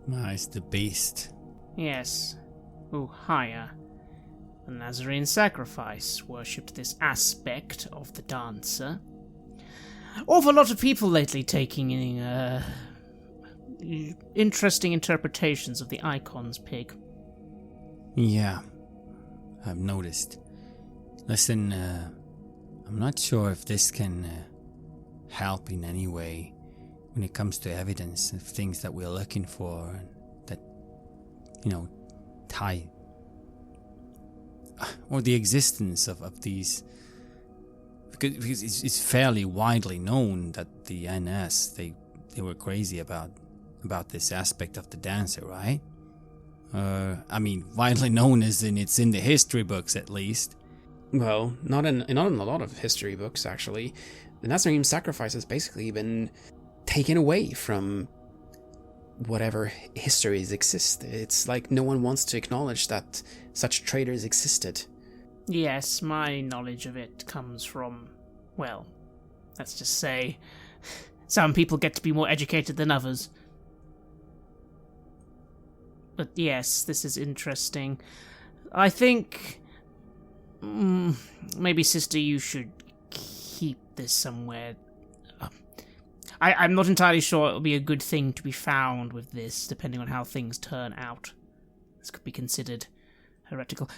It's the beast. Yes. Uhaya. The Nazarene sacrifice worshipped this aspect of the dancer. Awful lot of people lately taking interesting interpretations of the icons, Pig. Yeah, I've noticed. Listen, I'm not sure if this can help in any way when it comes to evidence of things that we're looking for and that, tie or the existence of these. Because it's fairly widely known that the NS, they were crazy about this aspect of the dancer, right? Widely known as in it's in the history books at least. Well, not in a lot of history books, actually. The Nazarene sacrifice has basically been taken away from whatever histories exist. It's like no one wants to acknowledge that such traitors existed. Yes, my knowledge of it comes from, well, let's just say, some people get to be more educated than others. But yes, this is interesting. I think, maybe, sister, you should keep this somewhere. I'm not entirely sure it'll be a good thing to be found with this, depending on how things turn out. This could be considered heretical.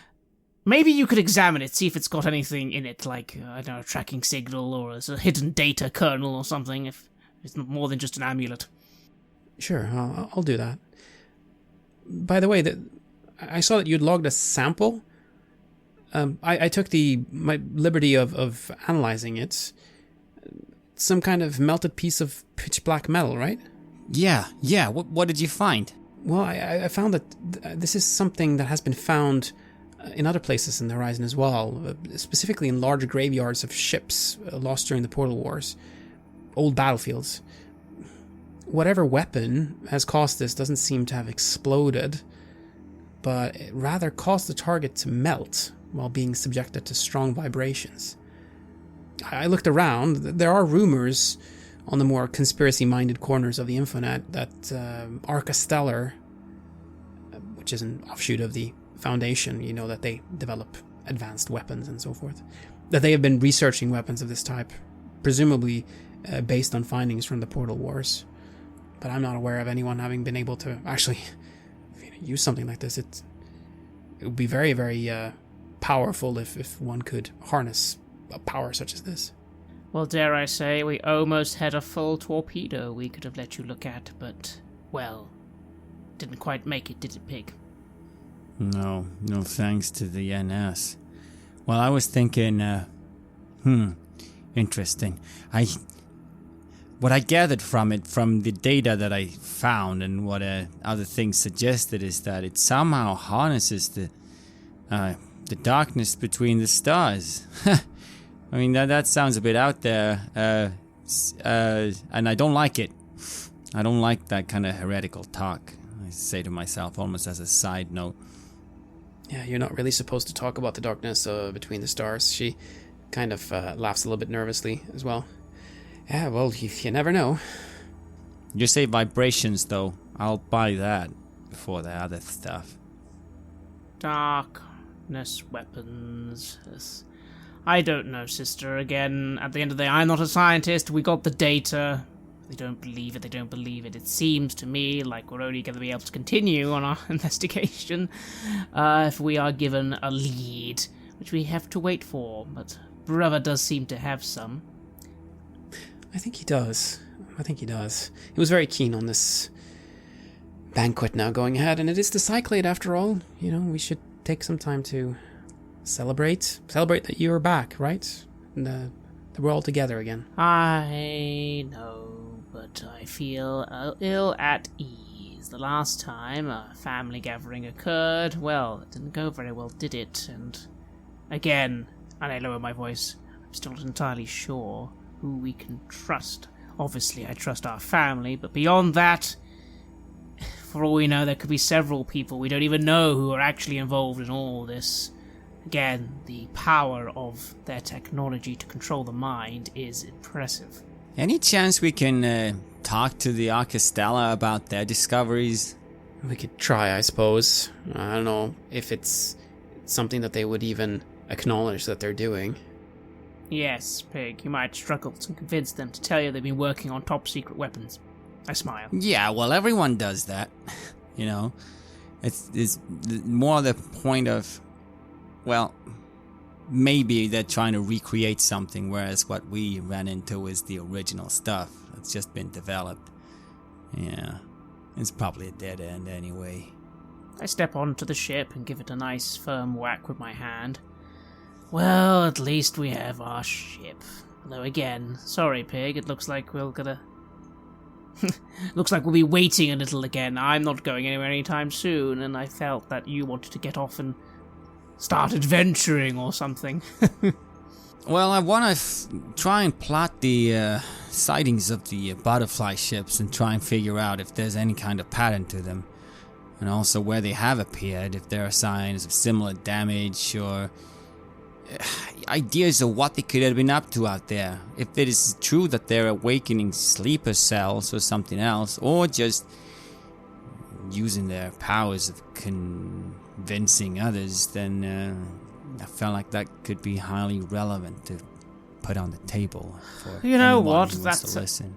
Maybe you could examine it, see if it's got anything in it, like, I don't know, a tracking signal or a hidden data kernel or something, if it's not more than just an amulet. Sure, I'll do that. By the way, I saw that you'd logged a sample. I took my liberty of analyzing it. Some kind of melted piece of pitch black metal, right? Yeah. What did you find? Well, I found that this is something that has been found in other places in the horizon as well, specifically in large graveyards of ships lost during the Portal Wars, old battlefields. Whatever weapon has caused this doesn't seem to have exploded, but it rather caused the target to melt while being subjected to strong vibrations. I looked around. There are rumors on the more conspiracy-minded corners of the Infonet that Arca Stellar, which is an offshoot of the Foundation, that they develop advanced weapons and so forth, that they have been researching weapons of this type, presumably based on findings from the Portal Wars. But I'm not aware of anyone having been able to actually use something like this. It would be very, very powerful if one could harness a power such as this. Well, dare I say, we almost had a full torpedo we could have let you look at, but, well, didn't quite make it, did it, Pig? No thanks to the NS. Well, I was thinking, interesting. What I gathered from it, from the data that I found and what other things suggested, is that it somehow harnesses the darkness between the stars. I mean, that sounds a bit out there, and I don't like it. I don't like that kind of heretical talk, I say to myself, almost as a side note. Yeah, you're not really supposed to talk about the darkness between the stars. She kind of laughs a little bit nervously as well. Yeah, well, you never know. You say vibrations, though. I'll buy that before the other stuff. Darkness weapons. Yes. I don't know, sister. Again, at the end of the day, I'm not a scientist. We got the data. They don't believe it. They don't believe it. It seems to me like we're only going to be able to continue on our investigation if we are given a lead, which we have to wait for. But brother does seem to have some. I think he does. He was very keen on this banquet now going ahead, and it is the Cyclade after all. You know, we should take some time to celebrate that you're back, right? And that we're all together again. I know, but I feel ill at ease. The last time a family gathering occurred, well, it didn't go very well, did it? And again, and I lower my voice, I'm still not entirely sure who we can trust. Obviously, I trust our family, but beyond that, for all we know, there could be several people we don't even know who are actually involved in all this. Again, the power of their technology to control the mind is impressive. Any chance we can talk to the Arcastella about their discoveries? We could try, I suppose. I don't know if it's something that they would even acknowledge that they're doing. Yes, Pig, you might struggle to convince them to tell you they've been working on top-secret weapons. I smile. Yeah, well, everyone does that. You know? It's more the point of, well, maybe they're trying to recreate something, whereas what we ran into is the original stuff that's just been developed. Yeah, it's probably a dead end anyway. I step onto the ship and give it a nice firm whack with my hand. Well, at least we have our ship. Though again, sorry, Pig, it looks like we'll be waiting a little again. I'm not going anywhere anytime soon, and I felt that you wanted to get off and start adventuring or something. Well, I want to try and plot the sightings of the butterfly ships and try and figure out if there's any kind of pattern to them. And also where they have appeared, if there are signs of similar damage or ideas of what they could have been up to out there. If it is true that they're awakening sleeper cells or something else, or just using their powers of convincing others, then I felt like that could be highly relevant to put on the table for You know anyone what? who wants to listen.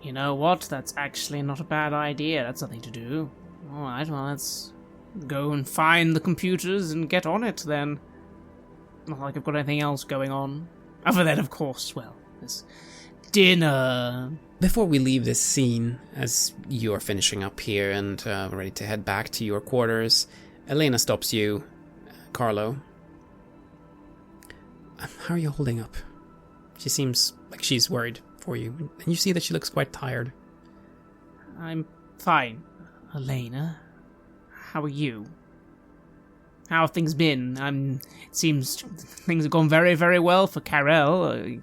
You know what? That's actually not a bad idea. That's something to do. Alright, well, let's go and find the computers and get on it then. Not like I've got anything else going on. Other than, of course, well, there's dinner. Before we leave this scene, as you're finishing up here and ready to head back to your quarters, Elena stops you. Carlo, how are you holding up? She seems like she's worried for you, and you see that she looks quite tired. I'm fine. Elena, how are you? How have things been? It seems things have gone very, very well for Carel.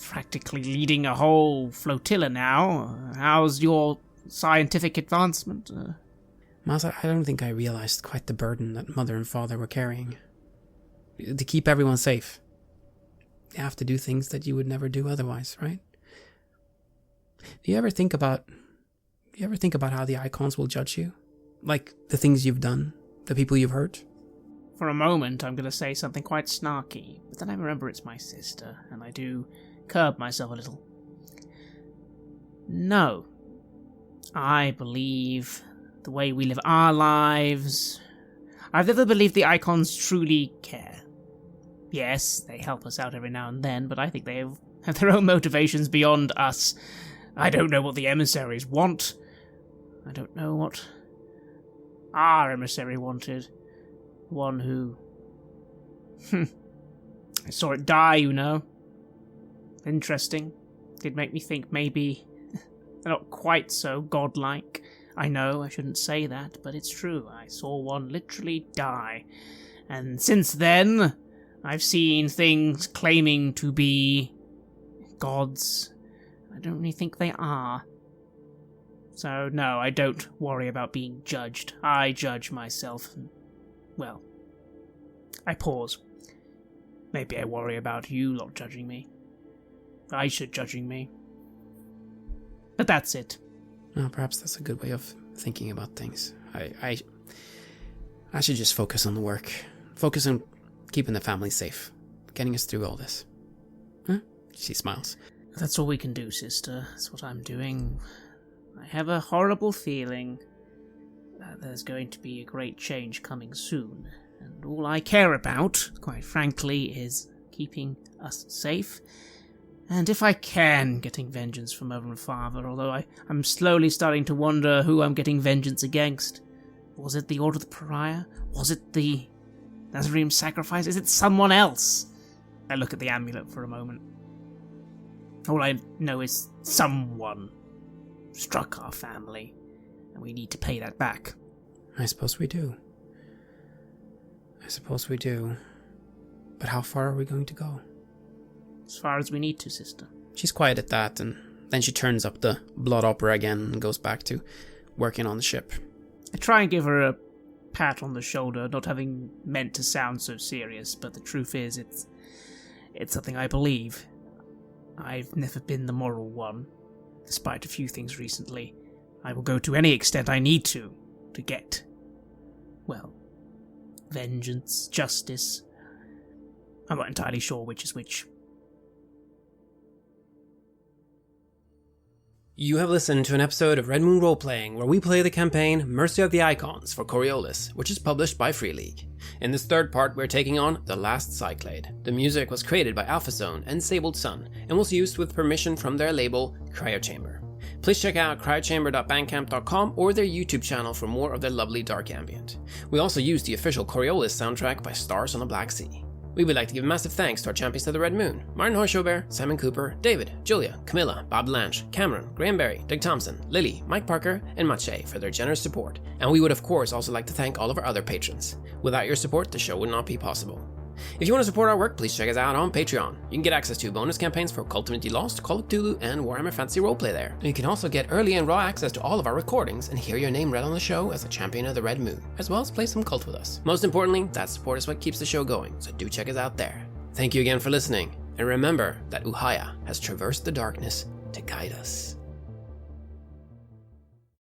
Practically leading a whole flotilla now. How's your scientific advancement? Masa, I don't think I realized quite the burden that Mother and Father were carrying. To keep everyone safe. You have to do things that you would never do otherwise, right? Do you ever think about how the icons will judge you? Like the things you've done, the people you've hurt? For a moment, I'm going to say something quite snarky, but then I remember it's my sister, and I do curb myself a little. No. I believe the way we live our lives. I've never believed the icons truly care. Yes, they help us out every now and then, but I think they have their own motivations beyond us. I don't know what the emissaries want. I don't know what our emissary wanted. One who... I saw it die, you know. Interesting. Did make me think maybe they're not quite so godlike. I know I shouldn't say that, but it's true. I saw one literally die. And since then, I've seen things claiming to be gods. I don't really think they are. So no, I don't worry about being judged. I judge myself. Well, I pause. Maybe I worry about you lot judging me. I should judging me. But that's it. Well, perhaps that's a good way of thinking about things. I should just focus on the work. Focus on keeping the family safe. Getting us through all this. Huh? She smiles. That's all we can do, sister. That's what I'm doing. I have a horrible feeling that there's going to be a great change coming soon. And all I care about, quite frankly, is keeping us safe. And if I can, getting vengeance for Mother and Father, although I'm slowly starting to wonder who I'm getting vengeance against. Was it the Order of the Pariah? Was it the Nazarene sacrifice? Is it someone else? I look at the amulet for a moment. All I know is someone struck our family, and we need to pay that back. I suppose we do. But how far are we going to go? As far as we need to, sister. She's quiet at that, and then she turns up the blood opera again and goes back to working on the ship. I try and give her a pat on the shoulder, not having meant to sound so serious, but the truth is, it's something I believe. I've never been the moral one, despite a few things recently. I will go to any extent I need to get, well, vengeance, justice. I'm not entirely sure which is which. You have listened to an episode of Red Moon Roleplaying, where we play the campaign Mercy of the Icons for Coriolis, which is published by Free League. In this third part, we're taking on The Last Cyclade. The music was created by AlphaZone and Sabled Sun, and was used with permission from their label, Cryochamber. Please check out cryochamber.bandcamp.com or their YouTube channel for more of their lovely dark ambient. We also used the official Coriolis soundtrack by Stars on the Black Sea. We would like to give massive thanks to our champions of the Red Moon, Martin Heuschober, Simon Cooper, David, Julia, Camilla, Bob Lange, Cameron, Graham Barey, Doug Thomson, Lily, Mike Parker, and Maciej for their generous support. And we would of course also like to thank all of our other patrons. Without your support, the show would not be possible. If you want to support our work, please check us out on Patreon. You can get access to bonus campaigns for Cult of Infinity Lost, Call of Cthulhu, and Warhammer Fantasy Roleplay there. And you can also get early and raw access to all of our recordings and hear your name read on the show as a champion of the Red Moon, as well as play some Cult with us. Most importantly, that support is what keeps the show going, so do check us out there. Thank you again for listening, and remember that Uhaya has traversed the darkness to guide us.